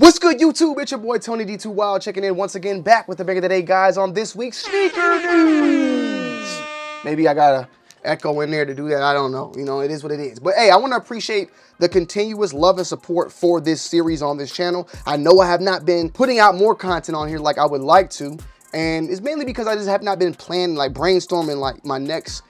What's good, YouTube? It's your boy Tony D2 Wild checking in once again, back with the bang of the day, guys, on this week's sneaker news. Maybe I gotta echo in there to do that. I don't know. You know, it is what it is. But hey, I want to appreciate the continuous love and support for this series on this channel. I know I have not been putting out more content on here like I would like to, and it's mainly because I just have not been planning, like brainstorming, like my next,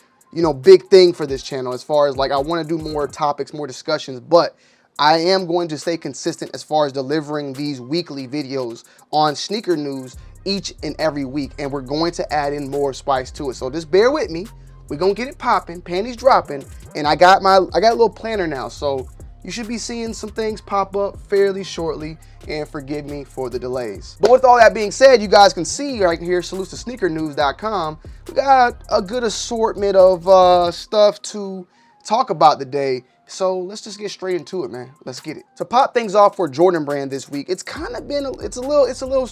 big thing for this channel, as far as like I want to do more topics, more discussions, but I am going to stay consistent as far as delivering these weekly videos on sneaker news each and every week, and we're going to add in more spice to it. So just bear with me. We're gonna get it popping, panties dropping, and I got a little planner now, so you should be seeing some things pop up fairly shortly, and forgive me for the delays. But with all that being said, you guys can see right here, salutes to sneakernews.com. We got a good assortment of stuff to talk about today. So let's just get straight into it, man. Let's get it. To pop things off for Jordan Brand this week, it's kind of been, it's a little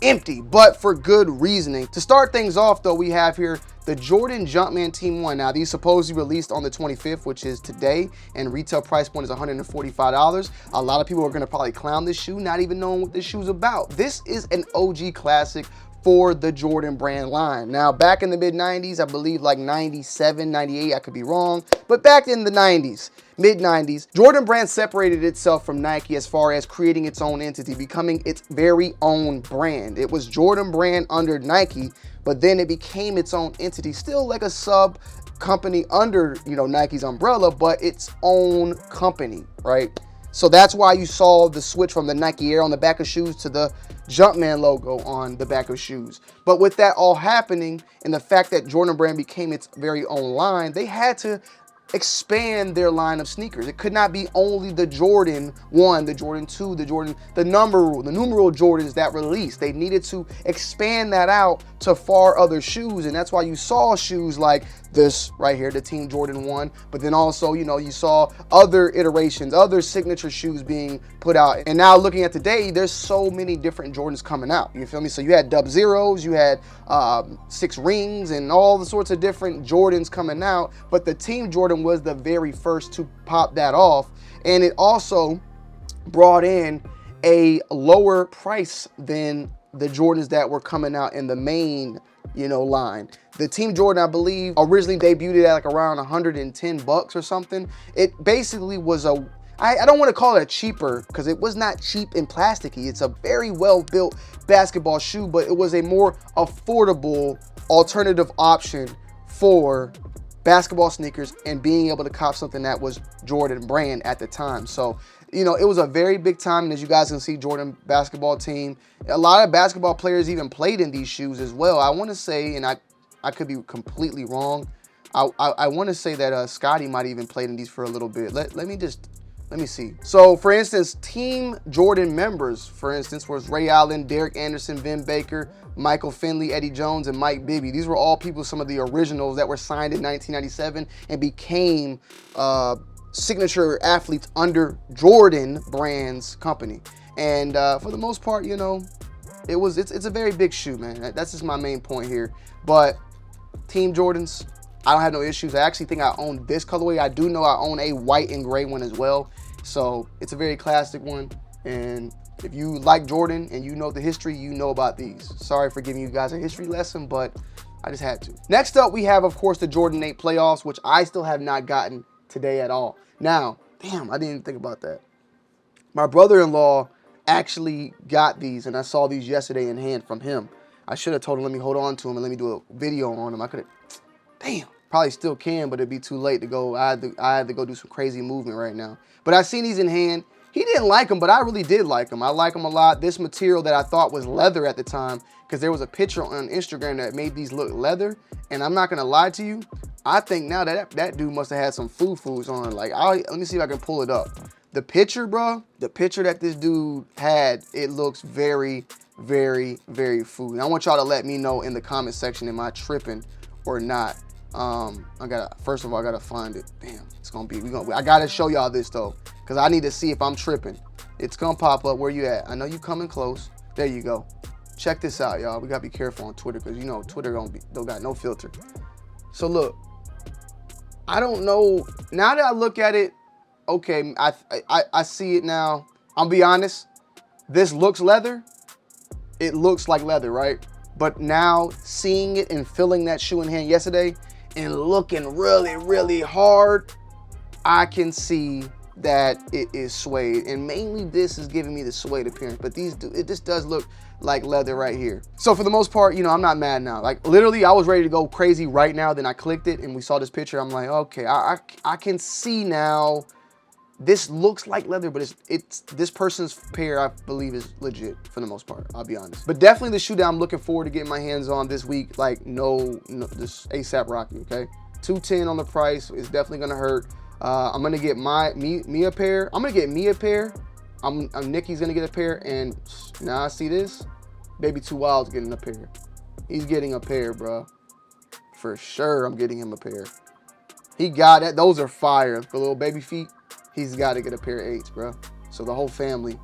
empty, but for good reasoning. To start things off though, we have here the Jordan Jumpman Team 1. Now these supposedly released on the 25th, which is today, and retail price point is $145. A lot of people are gonna probably clown this shoe, not even knowing what this shoe's about. This is an OG classic for the Jordan Brand line. Now, back in the mid-90s, I believe like 97, 98, I could be wrong, but back in the 90s, mid-90s, Jordan Brand separated itself from Nike as far as creating its own entity, becoming its very own brand. It was Jordan Brand under Nike, but then it became its own entity, still like a sub company under, Nike's umbrella, but its own company, right? So that's why you saw the switch from the Nike Air on the back of shoes to the Jumpman logo on the back of shoes. But with that all happening, and the fact that Jordan Brand became its very own line, they had to expand their line of sneakers. It could not be only the Jordan 1, the Jordan 2, the numeral Jordans that released. They needed to expand that out to far other shoes, and that's why you saw shoes like this right here, the Team Jordan 1, but then also, you saw other iterations, other signature shoes being put out. And now looking at today, there's so many different Jordans coming out, you feel me? So you had Dub Zeros, you had 6 rings, and all the sorts of different Jordans coming out, but the Team Jordan was the very first to pop that off, and it also brought in a lower price than the Jordans that were coming out in the main line. The Team Jordan, I believe, originally debuted at like around 110 bucks or something. It basically was I don't want to call it a cheaper, because it was not cheap and plasticky. It's a very well built basketball shoe, but it was a more affordable alternative option for basketball sneakers and being able to cop something that was Jordan Brand at the time. So, it was a very big time, and as you guys can see, Jordan basketball team, a lot of basketball players even played in these shoes as well. I want to say, and I could be completely wrong, I want to say that Scotty might even played in these for a little bit. Let me see. So, for instance, Team Jordan members, for instance, was Ray Allen, Derek Anderson, Vin Baker, Michael Finley, Eddie Jones, and Mike Bibby. These were all people, some of the originals that were signed in 1997 and became signature athletes under Jordan Brand's company. And for the most part, it's a very big shoe, man. That's just my main point here. But Team Jordans, I don't have no issues. I actually think I own this colorway. I do know I own a white and gray one as well. So it's a very classic one. And if you like Jordan and you know the history, you know about these. Sorry for giving you guys a history lesson, but I just had to. Next up, we have, of course, the Jordan 8 playoffs, which I still have not gotten today at all. Now, damn, I didn't even think about that. My brother-in-law actually got these, and I saw these yesterday in hand from him. I should have told him, let me hold on to them and let me do a video on them. I could have, damn. Probably still can, but it'd be too late to go. I had to go do some crazy movement right now. But I seen these in hand. He didn't like them, but I really did like them. I like them a lot. This material that I thought was leather at the time, because there was a picture on Instagram that made these look leather, and I'm not gonna lie to you, I think now that dude must have had some foo-foos on. Like, let me see if I can pull it up. The picture, bro, the picture that this dude had, it looks very, very, very foo. And I want y'all to let me know in the comment section, am I tripping or not? First of all, I gotta find it. Damn, it's gonna be, I gotta show y'all this though, because I need to see if I'm tripping. It's gonna pop up. Where you at? I know you coming close. There you go. Check this out, y'all. We gotta be careful on Twitter, because Twitter don't got no filter. So look, I don't know. Now that I look at it, okay, I see it now. I'll be honest, this looks leather. It looks like leather, right? But now seeing it and feeling that shoe in hand yesterday and looking really, really hard, I can see that it is suede, and mainly this is giving me the suede appearance, but this does look like leather right here. So for the most part, you know, I'm not mad now. Like literally I was ready to go crazy right now, then I clicked it and we saw this picture. I'm like, okay, I can see now this looks like leather, but it's this person's pair I believe is legit for the most part, I'll be honest. But definitely the shoe that I'm looking forward to getting my hands on this week, like no this ASAP Rocky, okay? $210 on the price is definitely gonna hurt. I'm gonna get me a pair. I'm gonna get me a pair. Nikki's gonna get a pair, and now I see this. Baby Too Wild's getting a pair. He's getting a pair, bro. For sure, I'm getting him a pair. He got it. Those are fire. For little baby feet, he's got to get a pair of 8s, bro. So the whole family.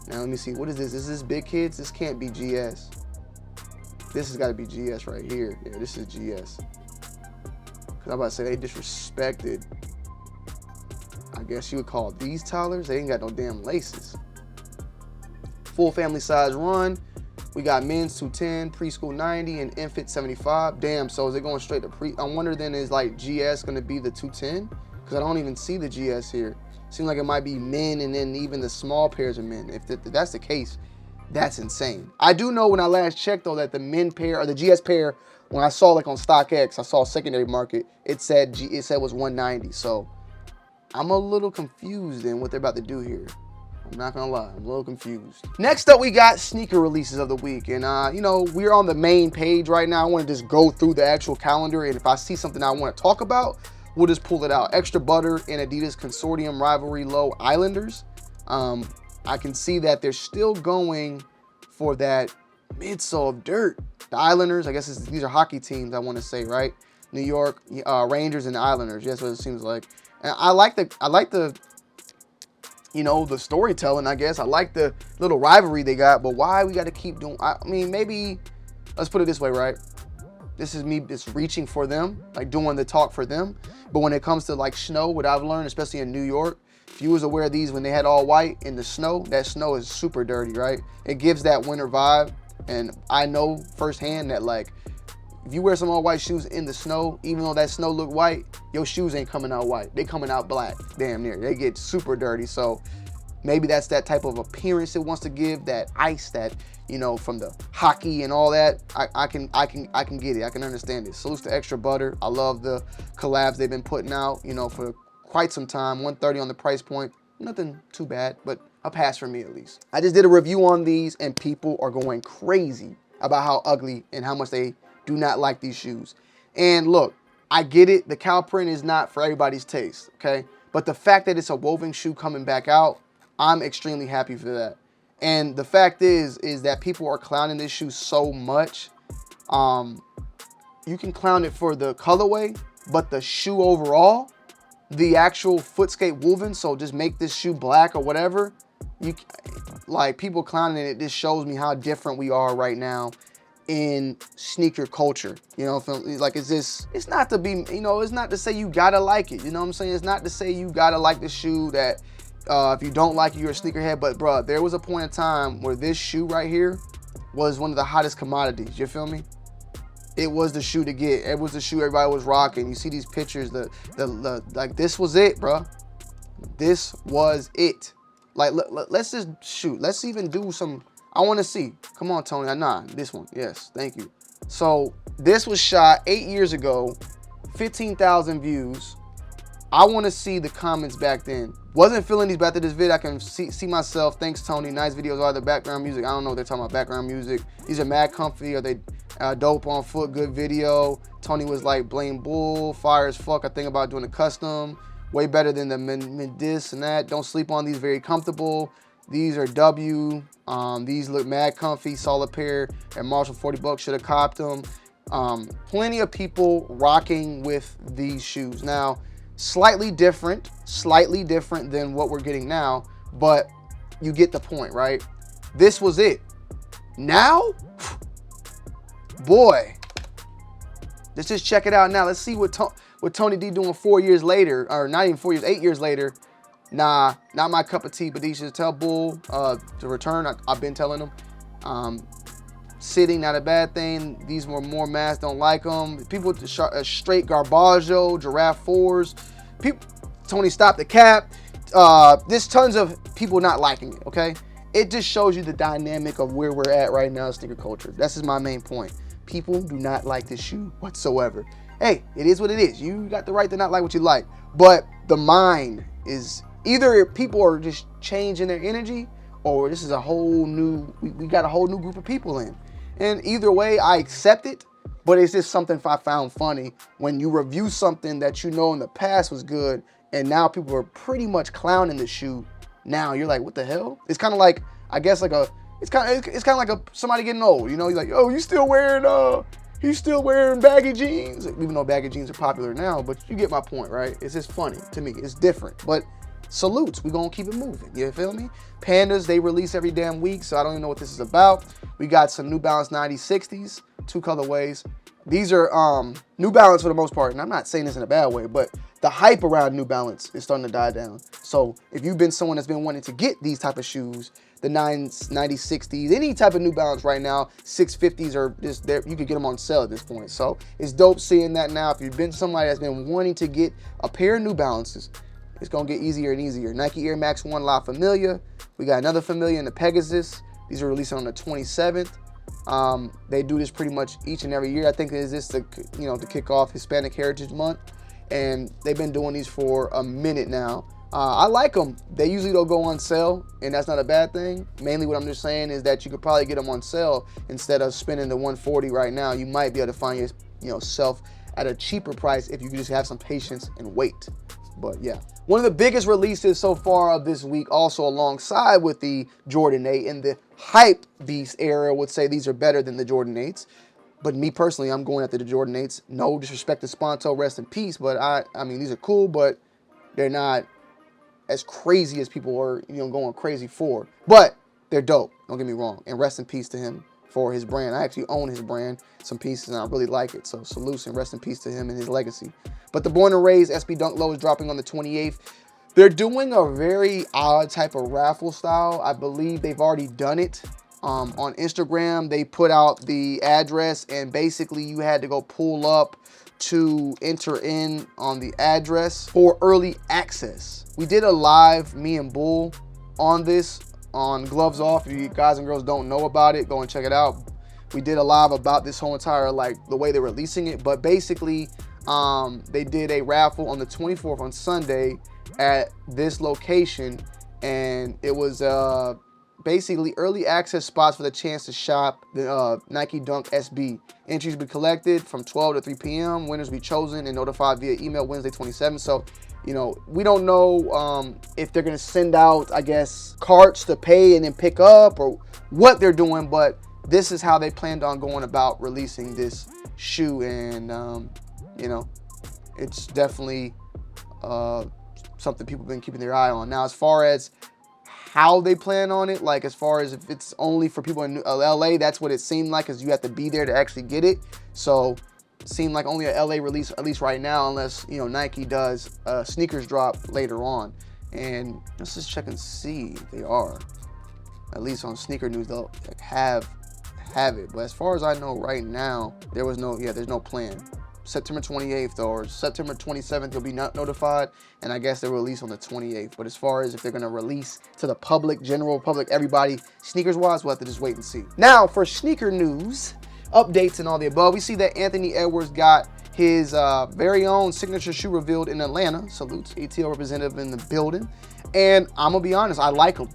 Now let me see. What is this? Is this Big Kids? This can't be GS. This has got to be GS right here. Yeah, this is GS. Cause I'm about to say they disrespected. I guess you would call these Tyler's. They ain't got no damn laces. Full family size run. We got men's 210, preschool 90, and infant 75. Damn, so is it going straight to pre? I wonder then is like GS going to be the 210? Because I don't even see the GS here. Seems like it might be men and then even the small pairs of men. If that's the case, that's insane. I do know when I last checked though that the men pair or the GS pair, when I saw like on StockX, I saw secondary market, it said it was 190. So I'm a little confused in what they're about to do here. I'm not gonna lie, I'm a little confused. Next up, we got sneaker releases of the week. And you know, we're on the main page right now. I wanna just go through the actual calendar, and if I see something I wanna talk about, we'll just pull it out. Extra Butter and Adidas Consortium Rivalry Low Islanders. I can see that they're still going for that midsole of dirt. The Islanders, I guess these are hockey teams, I wanna say, right? New York Rangers and the Islanders, that's what it seems like. And I like the you know, the storytelling, I guess. I like the little rivalry they got, but why we got to keep doing, I mean, maybe, let's put it this way, right? This is me just reaching for them, like doing the talk for them. But when it comes to like snow, what I've learned, especially in New York, if you was to wear these when they had all white in the snow, that snow is super dirty, right? It gives that winter vibe. And I know firsthand that like, if you wear some all white shoes in the snow, even though that snow look white, your shoes ain't coming out white. They coming out black, damn near. They get super dirty. So maybe that's that type of appearance it wants to give, that ice, that, you know, from the hockey and all that. I can get it. I can understand it. Salutes to Extra Butter. I love the collabs they've been putting out, you know, for quite some time. $130 on the price point. Nothing too bad, but a pass for me at least. I just did a review on these and people are going crazy about how ugly and how much they do not like these shoes. And look, I get it. The cow print is not for everybody's taste, okay? But the fact that it's a woven shoe coming back out, I'm extremely happy for that. And the fact is that people are clowning this shoe so much. You can clown it for the colorway, but the shoe overall, the actual footscape woven, so just make this shoe black or whatever, like people clowning it, this shows me how different we are right now in sneaker culture. You know, like it's not to be, you know, it's not to say you gotta like it, you know what I'm saying? It's not to say you gotta like the shoe, that if you don't like it, you're a sneakerhead. But bro, there was a point in time where this shoe right here was one of the hottest commodities, you feel me? It was the shoe to get. It was the shoe everybody was rocking. You see these pictures, like this was it, bro. This was it. Like let's just shoot. Let's even do some, I want to see. Come on, Tony. Nah, this one. Yes, thank you. So this was shot 8 years ago, 15,000 views. I want to see the comments back then. Wasn't feeling these, but after this video, I can see myself. Thanks, Tony. Nice videos. Are the background music? I don't know if they're talking about background music. These are mad comfy. Are they dope on foot? Good video. Tony was like, blame bull. Fire as fuck. I think about doing a custom. Way better than the this and that. Don't sleep on these. Very comfortable. These are W. These look mad comfy. Solid pair at Marshall, 40 bucks. Should have copped them. Plenty of people rocking with these shoes. Now, slightly different than what we're getting now, but you get the point, right? This was it. Now, boy, let's just check it out now. Let's see what Tony D doing 4 years later, or not even 4 years, 8 years later. nah, not my cup of tea. But these should tell Bull to return. I've been telling them. Sitting, not a bad thing. These were more mass, don't like them. People straight Garbaggio, Giraffe 4s. People, Tony Stop the Cap. There's tons of people not liking it, okay? It just shows you the dynamic of where we're at right now in sneaker culture. This is my main point. People do not like this shoe whatsoever. Hey, it is what it is. You got the right to not like what you like. But the mind is either people are just changing their energy, or this is a whole new, we got a whole new group of people in. And either way, I accept it, but it's just something I found funny when you review something that you know in the past was good, and now people are pretty much clowning the shoe. Now you're like, what the hell? It's kind of like, I guess, like it's kind of like somebody getting old. You know, you're like, oh, he's still wearing baggy jeans, even though baggy jeans are popular now. But you get my point, right? It's just funny to me. It's different, but salutes. We gonna keep it moving. You feel me? Pandas, they release every damn week, so I don't even know what this is about. We got some New Balance 9060s, 2 colorways. These are New Balance for the most part, and I'm not saying this in a bad way, but the hype around New Balance is starting to die down. So if you've been someone that's been wanting to get these type of shoes, the 9060s, any type of New Balance right now, 650s are just there. You could get them on sale at this point. So it's dope seeing that now. If you've been somebody that's been wanting to get a pair of New Balances, it's gonna get easier and easier. Nike Air Max 1 La Familia. We got another Familia in the Pegasus. These are releasing on the 27th. They do this pretty much each and every year. I think is this to kick off Hispanic Heritage Month, and they've been doing these for a minute now. I like them. They usually don't go on sale, and that's not a bad thing. Mainly what I'm just saying is that you could probably get them on sale instead of spending the $140 right now. You might be able to find yourself at a cheaper price if you could just have some patience and wait. But yeah, one of the biggest releases so far of this week, also alongside with the Jordan 8 and the hype beast era, would say these are better than the Jordan 8s. But me personally, I'm going after the Jordan 8s. No disrespect to Sponto, rest in peace. But I mean, these are cool, but they're not as crazy as people are, going crazy for. But they're dope. Don't get me wrong. And rest in peace to him for his brand. I actually own his brand, some pieces, and I really like it. So salute and rest in peace to him and his legacy. But the Born and Raised SB Dunk Low is dropping on the 28th. They're doing a very odd type of raffle style. I believe they've already done it. On Instagram, they put out the address, and basically you had to go pull up to enter in on the address for early access. We did a live, me and Bull, on this on Gloves Off. If you guys and girls don't know about it, go and check it out. We did a live about this whole entire, the way they're releasing it. But basically, they did a raffle on the 24th on Sunday at this location, and it was basically early access spots for the chance to shop the Nike Dunk SB. Entries will be collected from 12 to 3 p.m. Winners will be chosen and notified via email Wednesday 27th. So, we don't know if they're going to send out, I guess, carts to pay and then pick up, or what they're doing, but this is how they planned on going about releasing this shoe. And, it's definitely something people have been keeping their eye on. Now, as far as how they plan on it, as far as if it's only for people in LA, that's what it seemed like, because you have to be there to actually get it. So it seemed like only a LA release, at least right now, unless Nike does a sneakers drop later on. And let's just check and see if they are. At least on Sneaker News, they'll have it. But as far as I know right now, there's no plan. September 28th or September 27th, you'll be notified, and I guess they'll release on the 28th. But as far as if they're going to release to the public, general public, everybody, sneakers-wise, we'll have to just wait and see. Now, for sneaker news, updates and all the above, we see that Anthony Edwards got his very own signature shoe revealed in Atlanta. Salutes, ATL representative in the building. And I'm going to be honest, I like them.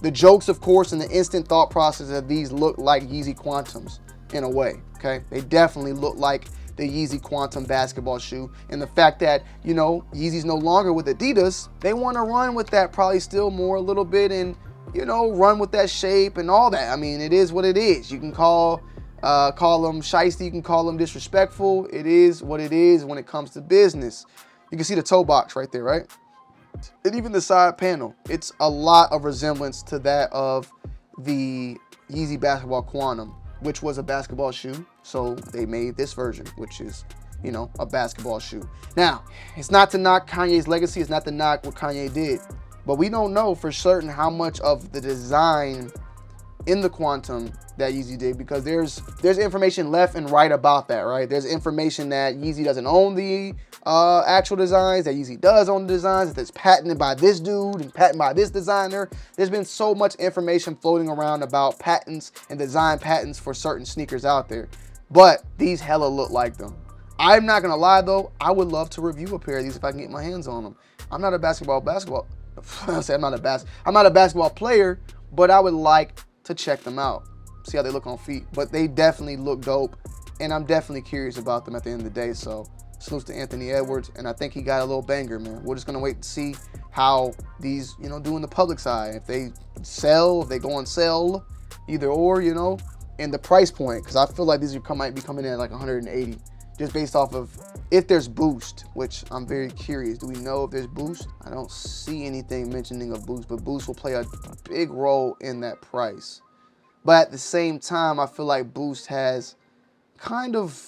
The jokes, of course, and the instant thought process of these look like Yeezy Quantums in a way, okay? They definitely look like the Yeezy Quantum basketball shoe. And the fact that, Yeezy's no longer with Adidas, they want to run with that probably still more a little bit and, run with that shape and all that. I mean, it is what it is. You can call them shiesty, you can call them disrespectful. It is what it is when it comes to business. You can see the toe box right there, right? And even the side panel, it's a lot of resemblance to that of the Yeezy Basketball Quantum, which was a basketball shoe. So they made this version, which is you know, a basketball shoe. Now, it's not to knock Kanye's legacy, it's not to knock what Kanye did, but we don't know for certain how much of the design in the Quantum that Yeezy did, because there's information left and right about that, right? There's information that Yeezy doesn't own the actual designs, that Yeezy does own the designs, that it's patented by this dude and patented by this designer. There's been so much information floating around about patents and design patents for certain sneakers out there, but these hella look like them. I'm not gonna lie though, I would love to review a pair of these if I can get my hands on them. I'm not a basketball I'm not a basketball player, but I would like to check them out, see how they look on feet. But they definitely look dope, and I'm definitely curious about them at the end of the day. So salutes to Anthony Edwards, and I think he got a little banger, man. We're just gonna wait to see how these, you know, do in the public side. If they sell, if they go on sale, either or, you know, and the price point, because I feel like these might be coming in at like 180, just based off of if there's Boost, which I'm very curious. Do we know if there's Boost? I don't see anything mentioning of Boost, but Boost will play a big role in that price. But at the same time, I feel like Boost has kind of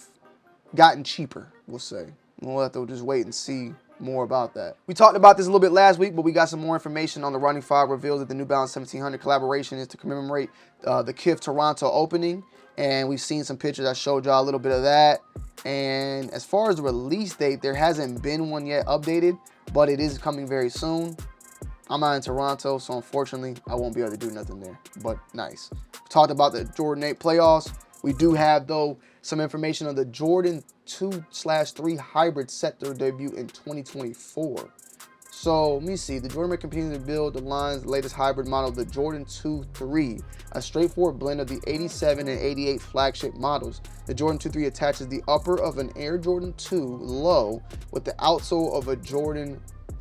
gotten cheaper, we'll say. We'll have to just wait and see more about that. We talked about this a little bit last week, but we got some more information on the Running Fog reveals that the New Balance 1700 collaboration is to commemorate the KIF Toronto opening. And we've seen some pictures. I showed y'all a little bit of that. And as far as the release date, there hasn't been one yet updated, but it is coming very soon. I'm not in Toronto, so unfortunately, I won't be able to do nothing there, but nice. Talked about the Jordan 8 playoffs. We do have, though, some information on the Jordan 2/3 hybrid set their debut in 2024. So let me see. The Jordan continues to build the line's latest hybrid model, the Jordan 2/3, a straightforward blend of the 87 and 88 flagship models. The Jordan 2/3 attaches the upper of an Air Jordan 2 low with the outsole of a Jordan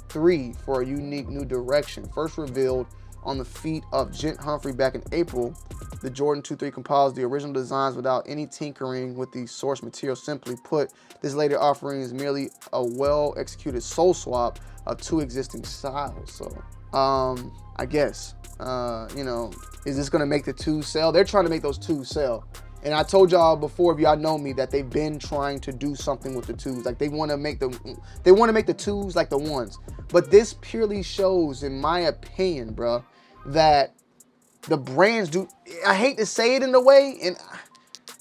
3 for a unique new direction. First revealed on the feet of Gent Humphrey back in April, the Jordan 2/3 compiles the original designs without any tinkering with the source material. Simply put, this later offering is merely a well-executed sole swap of two existing styles. So, I guess, you know, is this going to make the twos sell? They're trying to make those twos sell. And I told y'all before, if y'all know me, that they've been trying to do something with the twos. Like they want to make the twos like the ones. But this purely shows, in my opinion, bro, that the brands do. I hate to say it in a way, and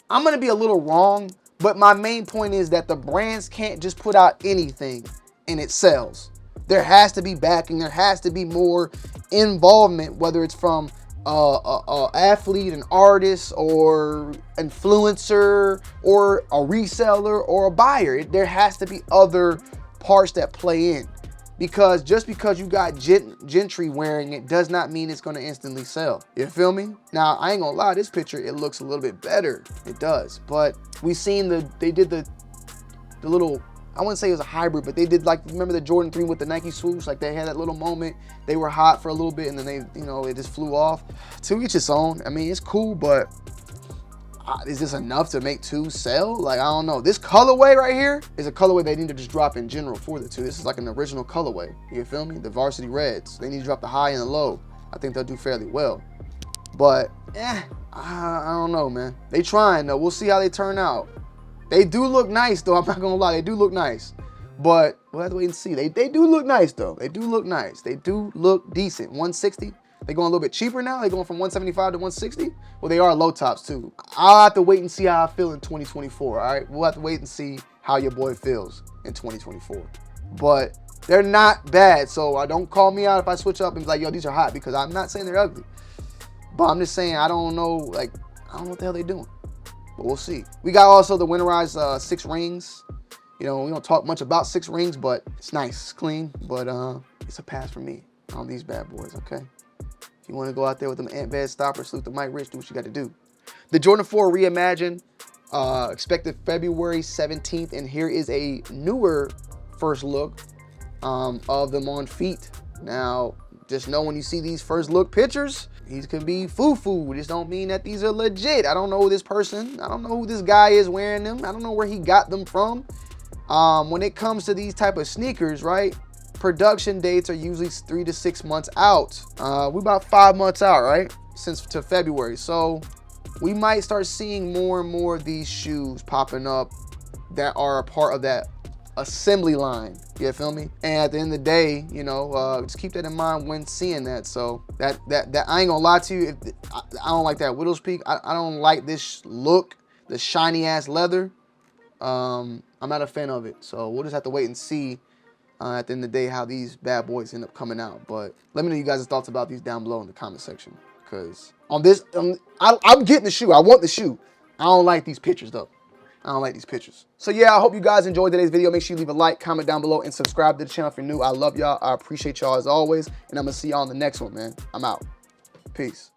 I'm gonna be a little wrong, but my main point is that the brands can't just put out anything and it sells. There has to be backing. There has to be more involvement, whether it's from a athlete, an artist, or influencer, or a reseller, or a buyer. There has to be other parts that play in, because just because you got Gentry wearing it does not mean it's going to instantly sell. You feel me? Now, I ain't gonna lie, this picture, it looks a little bit better. It does. But we seen they did the little, I wouldn't say it was a hybrid, but they did, like, remember the Jordan 3 with the Nike swoosh? Like, they had that little moment. They were hot for a little bit, and then they, you know, it just flew off. To each its own. I mean, it's cool, but is this enough to make two sell? Like, I don't know. This colorway right here is a colorway they need to just drop in general for the two. This is like an original colorway. You feel me? The varsity reds. They need to drop the high and the low. I think they'll do fairly well. But, I don't know, man. They trying, though. We'll see how they turn out. They do look nice, though. I'm not going to lie. They do look nice. But we'll have to wait and see. They do look nice, though. They do look nice. They do look decent. 160. They going a little bit cheaper now. They going from 175 to 160. Well, they are low tops, too. I'll have to wait and see how I feel in 2024, all right? We'll have to wait and see how your boy feels in 2024. But they're not bad, so don't call me out if I switch up and be like, yo, these are hot, because I'm not saying they're ugly. But I'm just saying, I don't know, like, I don't know what the hell they're doing. But we'll see. We got also the Winterize 6 rings. You know, we don't talk much about 6 rings, but it's nice, it's clean. But it's a pass for me on these bad boys, okay? If you want to go out there with them Ant Bed stoppers, salute to Mike Rich, do what you got to do. The Jordan 4 Reimagined, expected February 17th. And here is a newer first look of them on feet. Now, just know when you see these first look pictures, these could be foo-foo. This don't mean that these are legit. I don't know who this person, I don't know who this guy is wearing them. I don't know where he got them from. When it comes to these type of sneakers, right? Production dates are usually 3 to 6 months out. We're about 5 months out, right? Since to February. So we might start seeing more and more of these shoes popping up that are a part of that assembly line. You feel me? And at the end of the day, you know, just keep that in mind when seeing that. So that I ain't gonna lie to you, I don't like that Widow's Peak. I don't like this look, the shiny ass leather. I'm not a fan of it. So we'll just have to wait and see at the end of the day how these bad boys end up coming out. But let me know you guys' thoughts about these down below in the comment section. Because on this, I'm getting the shoe. I want the shoe. I don't like these pictures though. I don't like these pictures. So yeah, I hope you guys enjoyed today's video. Make sure you leave a like, comment down below, and subscribe to the channel if you're new. I love y'all. I appreciate y'all as always. And I'm going to see y'all on the next one, man. I'm out. Peace.